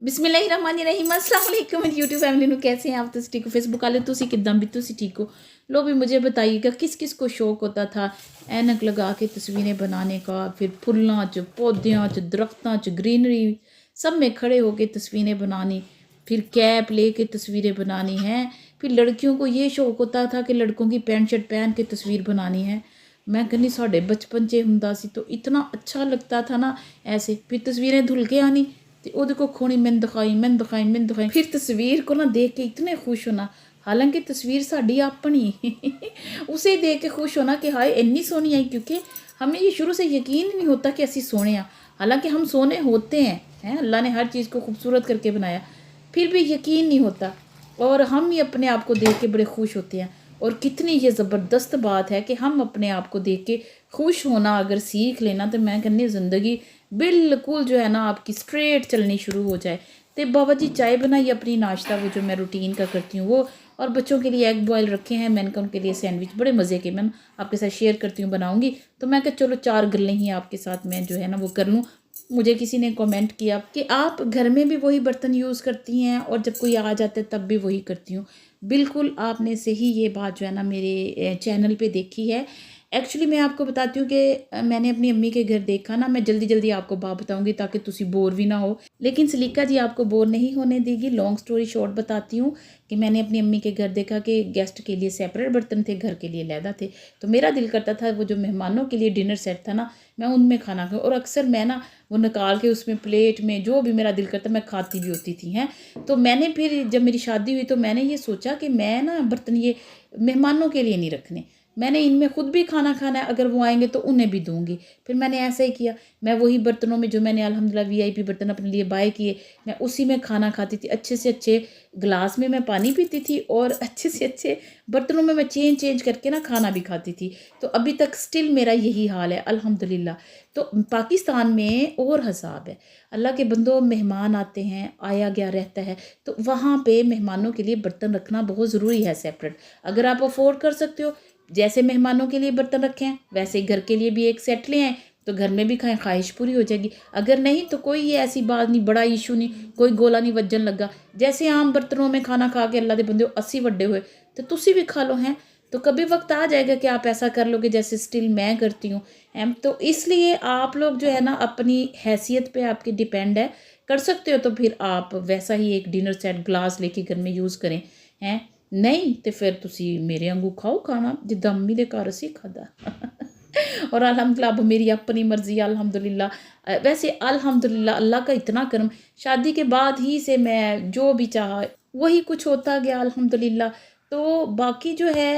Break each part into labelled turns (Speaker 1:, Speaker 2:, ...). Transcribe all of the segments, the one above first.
Speaker 1: बिस्मिल्लाहिर्रहमानिर्रहीम अस्सलाम वालेकुम यूट्यूब फैमिली ਨੂੰ कैसे हैं आप तुम ठीक हो फेसबुक वाले तुसी किदां भी तुसी ठीक हो लो भी मुझे बताइएगा किस किस को शौक होता था ऐनक लगा के तस्वीरें बनाने का फिर फुल्लां च पौधियां च दरख्तां च ग्रीनरी सब में खड़े होके तस्वीरें बनानी फिर कैप लेके तस्वीरें बनानी हैं फिर लड़कियों को ये शौक होता था कि लड़कों की पैंट शर्ट पहन के तस्वीर बनानी है मैं कहनी साढ़े बचपन च हुंदा सी तो इतना अच्छा लगता था ना ऐसे फिर तस्वीरें धुल के आनी तो वो को खोनी मैंने दिखाई फिर तस्वीर को ना देख के इतने खुश होना हालांकि तस्वीर साड़ी अपनी उसे देख के खुश होना कि हाय इन्नी सोहनी आई क्योंकि हमें ये शुरू से यकीन नहीं होता कि असी सोने हैं हालांकि हम सोने होते हैं अल्लाह ने हर चीज़ को खूबसूरत करके बनाया फिर भी यकीन नहीं होता और हम ही अपने आप को देख के बड़े खुश होते हैं और कितनी ये ज़बरदस्त बात है कि हम अपने आप को देख के खुश होना अगर सीख लेना तो मैं कहनी ज़िंदगी बिल्कुल जो है ना आपकी स्ट्रेट चलनी शुरू हो जाए। तो बाबा जी चाय बनाई अपनी नाश्ता वो जो मैं रूटीन का करती हूँ वो और बच्चों के लिए एग बॉयल रखे हैं मैंने कहा उनके लिए सैंडविच बड़े मज़े के मैं आपके साथ शेयर करती हूँ बनाऊँगी। तो मैं कहा चलो 4 गल्लें ही आपके साथ मैं जो है ना वो कर लूँ। मुझे किसी ने कमेंट किया कि आप घर में भी वही बर्तन यूज़ करती हैं और जब कोई आ जाता है तब भी वही करती हूँ। बिल्कुल आपने सही ये बात जो है ना मेरे चैनल पे देखी है। एक्चुअली मैं आपको बताती हूँ कि मैंने अपनी अम्मी के घर देखा ना मैं जल्दी जल्दी आपको बात बताऊँगी ताकि तुसी बोर भी ना हो लेकिन सलीका जी आपको बोर नहीं होने देगी। लॉन्ग स्टोरी शॉर्ट बताती हूँ कि मैंने अपनी अम्मी के घर देखा कि गेस्ट के लिए सेपरेट बर्तन थे घर के लिए लहदा थे। तो मेरा दिल करता था वो जो मेहमानों के लिए डिनर सेट था ना मैं उनमें खाना खाऊँ और अक्सर मैं ना वो निकाल के उसमें प्लेट में जो भी मेरा दिल करता मैं खाती भी होती थी हैं। तो मैंने फिर जब मेरी शादी हुई तो मैंने ये सोचा कि मैं ना बर्तन ये मेहमानों के लिए नहीं रखने मैंने इनमें खुद भी खाना खाना है अगर वो आएंगे तो उन्हें भी दूंगी। फिर मैंने ऐसा ही किया मैं वही बर्तनों में जो मैंने अल्हम्दुलिल्लाह वीआईपी बर्तन अपने लिए बाय किए मैं उसी में खाना खाती थी। अच्छे से अच्छे गिलास में मैं पानी पीती थी और अच्छे से अच्छे बर्तनों में मैं चेंज करके ना खाना भी खाती थी। तो अभी तक स्टिल मेरा यही हाल है अल्हम्दुलिल्लाह। तो पाकिस्तान में और हिसाब है अल्लाह के बंदों मेहमान आते हैं आया गया रहता है तो वहाँ पे मेहमानों के लिए बर्तन रखना बहुत ज़रूरी है सेपरेट। अगर आप अफोर्ड कर सकते हो जैसे मेहमानों के लिए बर्तन रखे हैं वैसे ही घर के लिए भी एक सेट ले आए तो घर में भी खाएं ख्वाहिश पूरी हो जाएगी। अगर नहीं तो कोई ये ऐसी बात नहीं बड़ा इशू नहीं कोई गोला नहीं वजन लगा। जैसे आम बर्तनों में खाना खा के अल्लाह के बंदे 80 वड्डे हुए तो तुसी भी खा लो हैं। तो कभी वक्त आ जाएगा कि आप ऐसा कर लोगे जैसे स्टिल मैं करती हूँ एम। तो इसलिए आप लोग जो है ना अपनी हैसियत पे आपके डिपेंड है कर सकते हो तो फिर आप वैसा ही एक डिनर सेट ग्लास लेके घर में यूज़ करें हैं नहीं तो फिर तुसी मेरे वांगू खाओ खाना जिद्दां अम्मी दे घर असीं खादा और अल्हम्दुलिल्लाह अब मेरी अपनी मर्जी अल्हम्दुलिल्लाह। वैसे अल्हम्दुलिल्लाह अल्लाह का इतना करम शादी के बाद ही से मैं जो भी चाहा वही कुछ होता गया अल्हम्दुलिल्लाह। तो बाकी जो है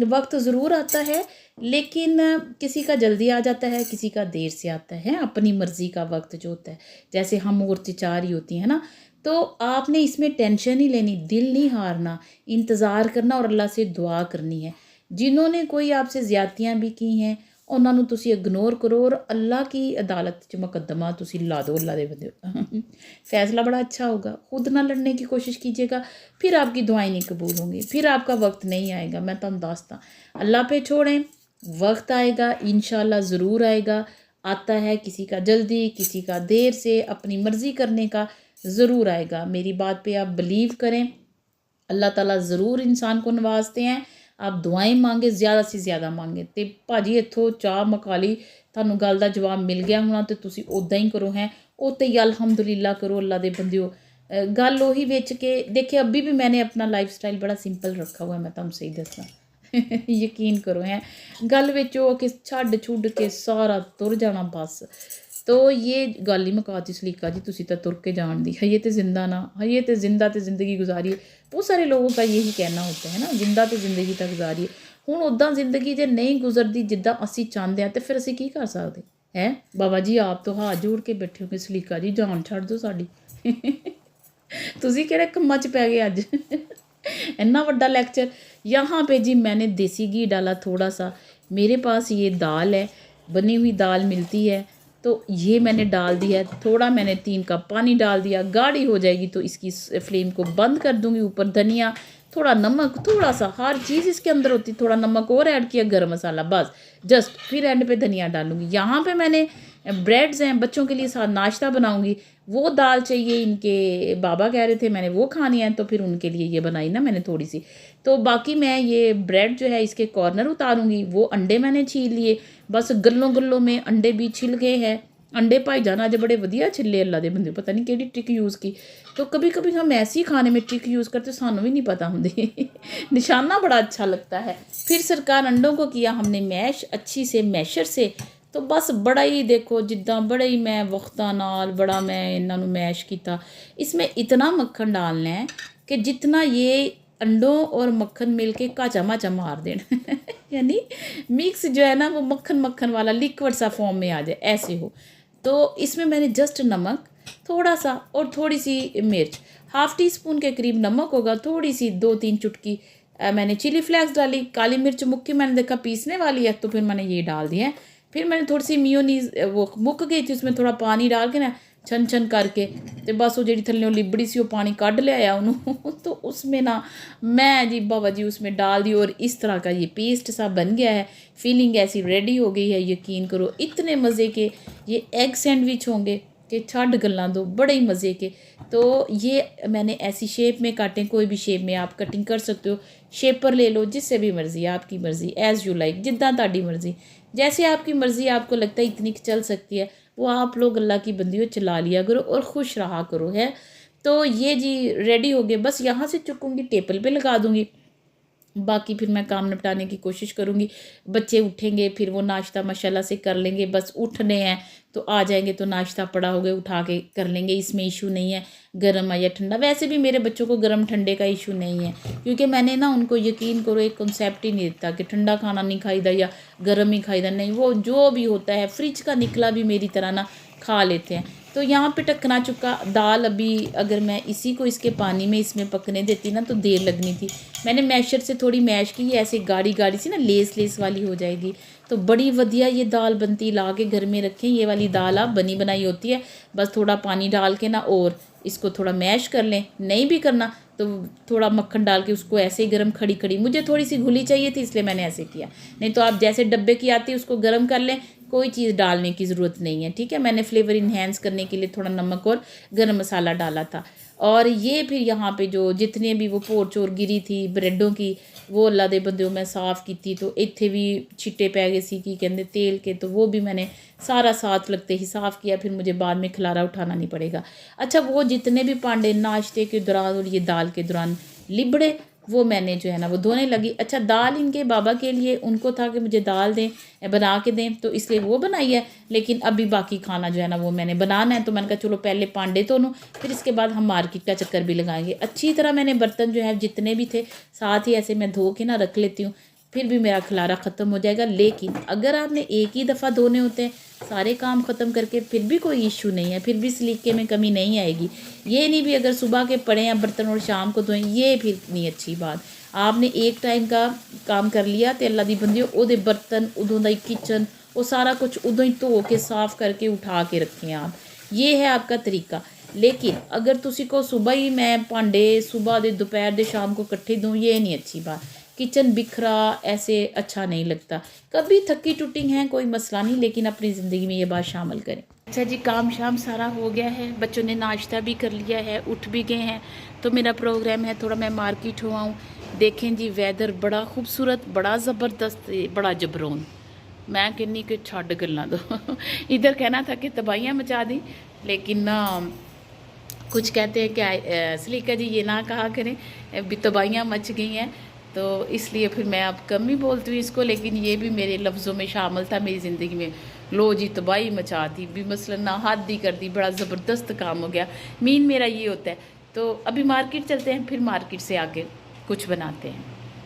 Speaker 1: वक्त ज़रूर आता है लेकिन किसी का जल्दी आ जाता है किसी का देर से आता है अपनी मर्ज़ी का वक्त जो होता है जैसे हम औरतें 4 ही होती हैं ना। तो आपने इसमें टेंशन नहीं लेनी दिल नहीं हारना इंतज़ार करना और अल्लाह से दुआ करनी है। जिन्होंने कोई आपसे ज़्यादतियाँ भी की हैं उन्होंने तुसी इग्नोर करो और अल्लाह की अदालत च मुकदमा तुसी ला दो अल्लाह दे बंदे फैसला बड़ा अच्छा होगा। खुद ना लड़ने की कोशिश कीजिएगा फिर आपकी दुआएं नहीं कबूल होंगी फिर आपका वक्त नहीं आएगा। मैं तुम दास्ता अल्लाह पे छोड़ें वक्त आएगा इंशाल्लाह ज़रूर आएगा। आता है किसी का जल्दी किसी का देर से अपनी मर्ज़ी करने का ज़रूर आएगा। मेरी बात पे आप बिलीव करें अल्लाह ताला ज़रूर इंसान को नवाजते हैं। आप दुआएं मांगे ज़्यादा से ज़्यादा मांगे तो भाजी इत्थों चाह मका ली थानू गल का जवाब मिल गया होना तो तुसी उदा ही करो हैं उत्ते ही अल्हम्दुलिल्लाह करो अल्लाह दे बंदियो। गल उही बिच के देखिए अभी भी मैंने अपना लाइफ स्टाइल बड़ा सिंपल रखा हुआ है मैं तुम सही दसा यकीन करो हैं गल विच ओ कि छड्ड छुड के सारा तुर जाना बस। तो ये गल ही मुकाती सलीका जी तुसी तो तुर के जान दी हये तो जिंदा ना हये तो जिंदा तो जिंदगी गुजारिए। बहुत सारे लोगों का यही कहना होता है ना जिंदा तो जिंदगी तो गुजारिए। हुण उदां जिंदगी जे नहीं गुजरती जिद्दां असीं चाहते हैं तो फिर असीं की कर सकते हैं। बाबा जी आप तो हाथ जोड़ के बैठे हो कि सलीका जी जान छड्ड दो साडी तुसी किहड़े कम्मां च पै गए अज इन्ना वड्डा लेक्चर। यहाँ पे जी मैंने देसी घी डाला थोड़ा सा मेरे पास ये दाल है बनी हुई दाल मिलती है तो ये मैंने डाल दिया है थोड़ा मैंने 3 कप पानी डाल दिया गाढ़ी हो जाएगी तो इसकी फ्लेम को बंद कर दूंगी। ऊपर धनिया थोड़ा नमक थोड़ा सा हर चीज़ इसके अंदर होती थोड़ा नमक और ऐड किया गरम मसाला बस जस्ट फिर एंड पे धनिया डालूंगी। यहाँ पे मैंने ब्रेड्स हैं बच्चों के लिए साथ नाश्ता बनाऊंगी वो दाल चाहिए, इनके बाबा कह रहे थे मैंने वो खानी है, तो फिर उनके लिए ये बनाई ना मैंने थोड़ी सी। तो बाकी मैं ये ब्रेड जो है इसके कॉर्नर उतारूँगी। वो अंडे मैंने छील लिए, बस गल्लों गल्लों में अंडे भी छिल गए हैं। अंडे भाईजान अज बड़े वधिया छिले, अल्लाह दे बंदे, पता नहीं केड़ी ट्रिक यूज़ की। तो कभी कभी हम ऐसे ही खाने में ट्रिक यूज़ करते, सानू भी नहीं पता होंदी निशाना बड़ा अच्छा लगता है। फिर सरकार अंडों को किया हमने मैश अच्छी से मैशर से। तो बस बड़ा ही देखो जिद्दां बड़ा ही मैं वक्तां नाल बड़ा मैं इन्हों मैश किया। इसमें इतना मक्खन डालना है कि जितना ये अंडों और मक्खन मिल के काचा माचा मार देन यानी मिक्स जो है ना वो मक्खन मक्खन वाला लिक्विड सा फॉर्म में आ जाए, ऐसे हो। तो इसमें मैंने जस्ट नमक थोड़ा सा और थोड़ी सी मिर्च, हाफ़ टी स्पून के करीब नमक होगा, थोड़ी सी 2-3 चुटकी मैंने चिली फ्लेक्स डाली। काली मिर्च मुक्की मैंने देखा पीसने वाली है, तो फिर मैंने ये डाल दिया है। फिर मैंने थोड़ी सी मियोनीज वो मुक गई थी, उसमें थोड़ा पानी डाल के ना छन छन करके, तो बस वो जी थल्ले लिबड़ी सी वो पानी कढ़ लिया उन्होंने तो उसमें ना मैं जी बाबा जी उसमें डाल दी, और इस तरह का ये पेस्ट सा बन गया है। फीलिंग ऐसी रेडी हो गई है, यकीन करो इतने मज़े के ये एग सैंडविच होंगे कि छड़ गल्लां दो, बड़े ही मज़े के। तो ये मैंने ऐसी शेप में काटें, कोई भी शेप में आप कटिंग कर सकते हो, शेपर ले लो जिससे भी मर्ज़ी, आपकी मर्ज़ी, एज़ यू लाइक, जिद्दां ताड़ी मर्ज़ी, जैसे आपकी मर्ज़ी आपको लगता है इतनी चल सकती है वो आप लोग अल्लाह की बंदियों चला लिया करो और खुश रहा करो है। तो ये जी रेडी हो गए, बस यहाँ से चुकूँगी टेबल पे लगा दूँगी, बाकी फिर मैं काम निपटाने की कोशिश करूँगी। बच्चे उठेंगे फिर वो नाश्ता माशाल्लाह से कर लेंगे, बस उठने हैं तो आ जाएंगे तो नाश्ता पड़ा हो गया उठा के कर लेंगे, इसमें इशू नहीं है गर्म है या ठंडा। वैसे भी मेरे बच्चों को गर्म ठंडे का इशू नहीं है, क्योंकि मैंने ना उनको यकीन करो एक कॉन्सेप्ट ही नहीं देता कि ठंडा खाना नहीं खाईदा या गर्म ही खाईदा, नहीं, वो जो भी होता है फ्रिज का निकला भी मेरी तरह ना खा लेते हैं। तो यहाँ पे टकना चुका दाल, अभी अगर मैं इसी को इसके पानी में इसमें पकने देती ना तो देर लगनी थी। मैंने मैशर से थोड़ी मैश की, ऐसे गाढ़ी गाढ़ी सी ना लेस लेस वाली हो जाएगी, तो बड़ी वधिया ये दाल बनती। ला के घर में रखें, ये वाली दाल आप बनी बनाई होती है, बस थोड़ा पानी डाल के ना और इसको थोड़ा मैश कर लें, नहीं भी करना तो थोड़ा मक्खन डाल के उसको ऐसे ही गर्म खड़ी खड़ी, मुझे थोड़ी सी घुली चाहिए थी इसलिए मैंने ऐसे किया, नहीं तो आप जैसे डब्बे की आती है उसको गर्म कर लें, कोई चीज़ डालने की ज़रूरत नहीं है, ठीक है। मैंने फ्लेवर इन्हेंस करने के लिए थोड़ा नमक और गरम मसाला डाला था। और ये फिर यहाँ पे जो जितने भी वो पोर चोर गिरी थी ब्रेडों की, वो अल्लाह दे बंदे मैं साफ़ की थी, तो इत्थे भी छिट्टे पै गए सी की कहते तेल के, तो वो भी मैंने सारा साथ लगते ही साफ़ किया, फिर मुझे बाद में खलारा उठाना नहीं पड़ेगा। अच्छा, वो जितने भी पांडे नाश्ते के दौरान और ये दाल के दौरान लिबड़े, वो मैंने जो है ना वो धोने लगी। अच्छा, दाल इनके बाबा के लिए उनको था कि मुझे दाल दें बना के दें, तो इसलिए वो बनाई है, लेकिन अभी बाकी खाना जो है ना वो मैंने बनाना है। तो मैंने कहा चलो पहले पांडे धो लूँ, फिर इसके बाद हम मार्केट का चक्कर भी लगाएंगे। अच्छी तरह मैंने बर्तन जो है जितने भी थे साथ ही ऐसे मैं धो के ना रख लेती हूँ, फिर भी मेरा खलारा ख़त्म हो जाएगा। लेकिन अगर आपने एक ही दफ़ा धोने होते हैं सारे काम ख़त्म करके, फिर भी कोई इशू नहीं है, फिर भी सलीके में कमी नहीं आएगी। ये नहीं भी अगर सुबह के पड़े हैं बर्तन और शाम को धोएं, ये फिर नहीं अच्छी बात। आपने एक टाइम का काम कर लिया तो अल्लाह दी बंदी ओदे बर्तन उदों दा किचन वो सारा कुछ उदों ही धो के साफ़ करके उठा के रखें आप, ये है आपका तरीका। लेकिन अगर तुसी को सुबह ही मैं भांडे सुबह दे दोपहर दे शाम को इकट्ठे दूँ, ये नहीं अच्छी बात। किचन बिखरा ऐसे अच्छा नहीं लगता। कभी थकी टूटिंग है कोई मसला नहीं, लेकिन अपनी ज़िंदगी में ये बात शामिल करें। अच्छा जी, काम शाम सारा हो गया है, बच्चों ने नाश्ता भी कर लिया है, उठ भी गए हैं, तो मेरा प्रोग्राम है थोड़ा मैं मार्केट हुआ हूँ। देखें जी वेदर बड़ा खूबसूरत, बड़ा ज़बरदस्त, बड़ा जबरोन, मैं कहनी कि छड़ गल्ला दो इधर कहना था कि तबाहियाँ मचा दी, लेकिन ना कुछ कहते हैं कि सलीका जी ये ना कहा करें, भी तबाहियाँ मच गई हैं, तो इसलिए फिर मैं अब कम ही बोलती हूँ इसको, लेकिन ये भी मेरे लफ्ज़ों में शामिल था मेरी ज़िंदगी में। लो जी तबाही मचा दी भी, मसलन ना हद ही कर दी, बड़ा ज़बरदस्त काम हो गया, मीन मेरा ये होता है। तो अभी मार्केट चलते हैं, फिर मार्केट से आके कुछ बनाते हैं।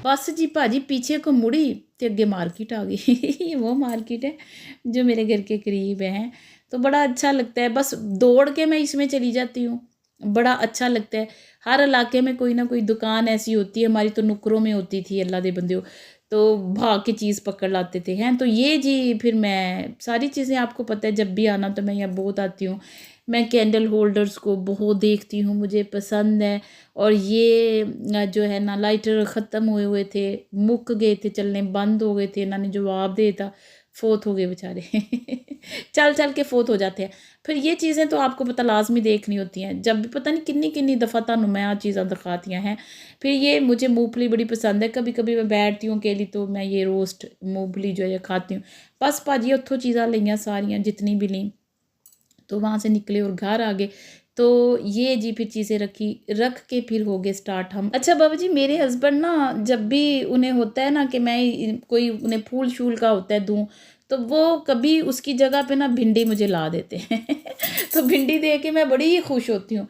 Speaker 1: बस जी भाजी पीछे को मुड़ी तो अगे मार्केट आ गई ये वो मार्केट है जो मेरे घर के करीब है, तो बड़ा अच्छा लगता है, बस दौड़ के मैं इसमें चली जाती हूँ, बड़ा अच्छा लगता है। हर इलाके में कोई ना कोई दुकान ऐसी होती है, हमारी तो नुकरों में होती थी अल्लाह दे बंदे, तो भाग के चीज़ पकड़ लाते थे हैं। तो ये जी फिर मैं सारी चीज़ें आपको पता है जब भी आना तो मैं यहाँ बहुत आती हूँ। मैं कैंडल होल्डर्स को बहुत देखती हूँ, मुझे पसंद है। और ये जो है ना लाइटर ख़त्म हुए हुए थे, मुक गए थे, चलने बंद हो गए थे, इन्होंने जवाब दे था, फोत हो गए बेचारे चल चल के फोत हो जाते हैं। फिर ये चीज़ें तो आपको पता लाजमी देखनी होती हैं, जब भी पता नहीं किन्नी किन्नी दफ़ा तुहानू मैं आ चीज़ां दिखातियाँ हैं। फिर ये मुझे मूँगफली बड़ी पसंद है, कभी कभी मैं बैठती हूँ अकेली तो मैं ये रोस्ट मूँगफली जो है खाती हूँ। बस भाजी उत्थों चीज़ां लईयां सारियां जितनी भी ली, तो वहाँ से निकले और घर आ गए। तो ये जी फिर चीज़ें रख के फिर हो गए स्टार्ट हम। अच्छा बाबा जी, मेरे हस्बैंड ना जब भी उन्हें होता है ना कि मैं कोई उन्हें फूल शूल का होता है दूँ, तो वो कभी उसकी जगह पे ना भिंडी मुझे ला देते हैं तो भिंडी दे के मैं बड़ी ही खुश होती हूँ।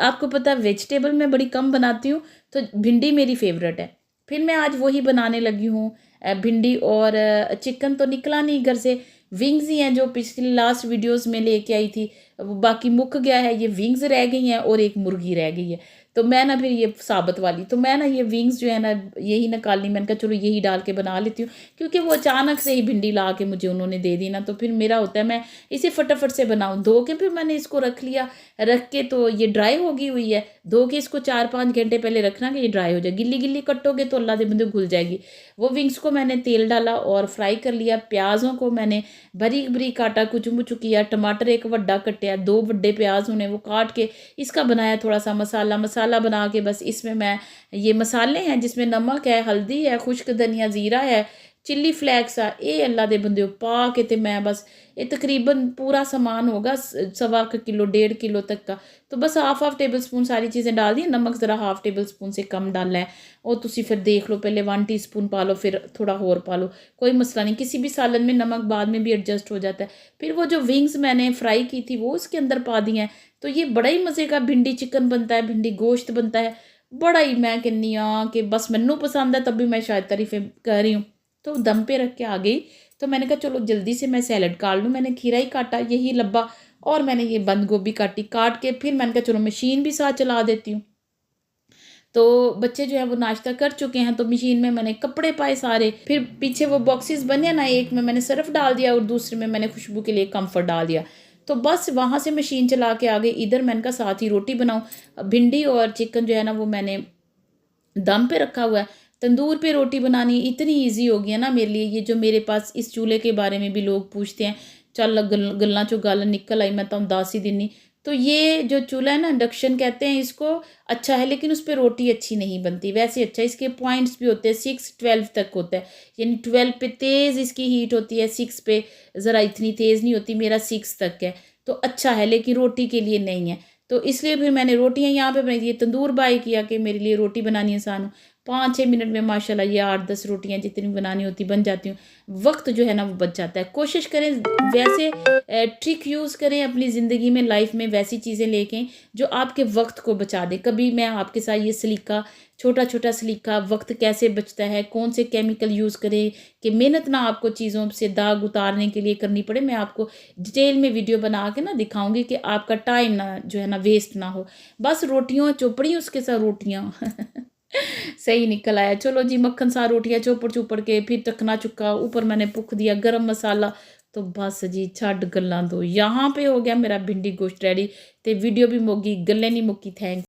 Speaker 1: आपको पता है वेजिटेबल मैं बड़ी कम बनाती हूँ, तो भिंडी मेरी फेवरेट है। फिर मैं आज वही बनाने लगी हूँ, भिंडी और चिकन तो निकला नहीं घर से, विंग्स ही हैं जो पिछली लास्ट वीडियोस में लेके आई थी, वो बाकी मुक गया है, ये विंग्स रह गई हैं और एक मुर्गी रह गई है। तो मैं ना फिर ये साबुत वाली, तो मैं ना ये विंग्स जो है ना यही निकालनी, मैंने कहा चलो यही डाल के बना लेती हूँ, क्योंकि वो अचानक से ही भिंडी ला के मुझे उन्होंने दे दी ना, तो फिर मेरा होता है मैं इसे फटाफट से बनाऊँ। धो के फिर मैंने इसको रख लिया, रख के तो ये ड्राई हो गई हुई है, धो के इसको 4-5 घंटे पहले रखना कि ये ड्राई हो जाए। गिल्ली गिल्ली कटोगे तो अल्लाह दे बंदे घुल जाएगी। वो विंग्स को मैंने तेल डाला और फ्राई कर लिया। प्याज़ों को मैंने बारीक बारीक काटा, कुचू मुचू किया। टमाटर एक वड्डा कटिया, 2 बड़े प्याज उन्हें वो काट के इसका बनाया थोड़ा सा मसाला बना के, बस इसमें मैं ये मसाले हैं जिसमें नमक है, हल्दी है, खुश्क धनिया, ज़ीरा है, चिल्ली फ्लैक्स है, ये अल्लाह दे बंदे पा के, ते मैं बस ये तकरीबन पूरा सामान होगा 1.25 किलो 1.5 किलो तक का, तो बस हाफ टेबल स्पून सारी चीज़ें डाल दी। नमक ज़रा हाफ टेबल स्पून से कम डालना है, और तुसी फिर देख लो, पहले 1 टीस्पून पा लो, फिर थोड़ा और पा लो, कोई मसला नहीं। किसी भी सालन में नमक बाद में भी एडजस्ट हो जाता है। फिर वो जो विंग्स मैंने फ्राई की थी वो उसके अंदर पा दी हैं, तो ये बड़ा ही मज़े का भिंडी चिकन बनता है, भिंडी गोश्त बनता है, बड़ा ही मैं कहनी हाँ कि बस मैनू पसंद है, तब भी मैं शायद तारीफें कर रही हूँ। तो दम पे रख के आ गई, तो मैंने कहा चलो जल्दी से मैं सैलड काट लूँ। मैंने खीरा ही काटा, यही लब्बा, और मैंने ये बंद गोभी काटी, काट के फिर मैंने कहा चलो मशीन भी साथ चला देती हूँ। तो बच्चे जो है वो नाश्ता कर चुके हैं, तो मशीन में मैंने कपड़े पाए सारे, फिर पीछे वो बॉक्सेस बने ना, एक में मैंने सर्फ डाल दिया और दूसरे में मैंने खुशबू के लिए कम्फर्ट डाल दिया। तो बस वहाँ से मशीन चला के आ गई इधर। मैंने कहा साथ ही रोटी बनाऊँ। भिंडी और चिकन जो है ना वो मैंने दम पे रखा हुआ है। तंदूर पे रोटी बनानी इतनी ईजी हो गई है ना मेरे लिए। ये जो मेरे पास इस चूल्हे के बारे में भी लोग पूछते हैं, चल गल्ला चो गल निकल आई, मैं तो दस ही दिनी। तो ये जो चूल्हा है ना, इंडक्शन कहते हैं इसको, अच्छा है, लेकिन उस पर रोटी अच्छी नहीं बनती। वैसे अच्छा, इसके पॉइंट्स भी होते हैं, 6-12 तक होता है, यानी 12 पे तेज़ इसकी हीट होती है, 6 पे ज़रा इतनी तेज़ नहीं होती। मेरा 6 तक है, तो अच्छा है, लेकिन रोटी के लिए नहीं है। तो इसलिए फिर मैंने रोटियां यहाँ पे बनाई थी। तंदूर बाय किया कि मेरे लिए रोटी बनानी आसान हो। 5-6 मिनट में माशाल्लाह ये 8-10 रोटियां जितनी बनानी होती बन जाती हूँ। वक्त जो है ना वो बच जाता है। कोशिश करें वैसे ट्रिक यूज़ करें अपनी ज़िंदगी में, लाइफ में वैसी चीज़ें लेके जो आपके वक्त को बचा दे। कभी मैं आपके साथ ये सलीका, छोटा छोटा सलीका, वक्त कैसे बचता है, कौन से केमिकल यूज़ करें कि मेहनत ना आपको चीज़ों से दाग उतारने के लिए करनी पड़े, मैं आपको डिटेल में वीडियो बना के ना दिखाऊंगी कि आपका टाइम ना जो है ना वेस्ट ना हो। बस रोटियां चोपड़ी, उसके साथ रोटियां सही निकल आया। चलो जी, मक्खन सा रोटियां चोपड़ चुपड़ के फिर टकना चुका, ऊपर मैंने पुख दिया गरम मसाला। तो बस जी छड़ गल्लां दो, यहाँ पे हो गया मेरा भिंडी गोश्त रेडी। तो वीडियो भी मुक्की, गल्लें नहीं मुक्की। थैंक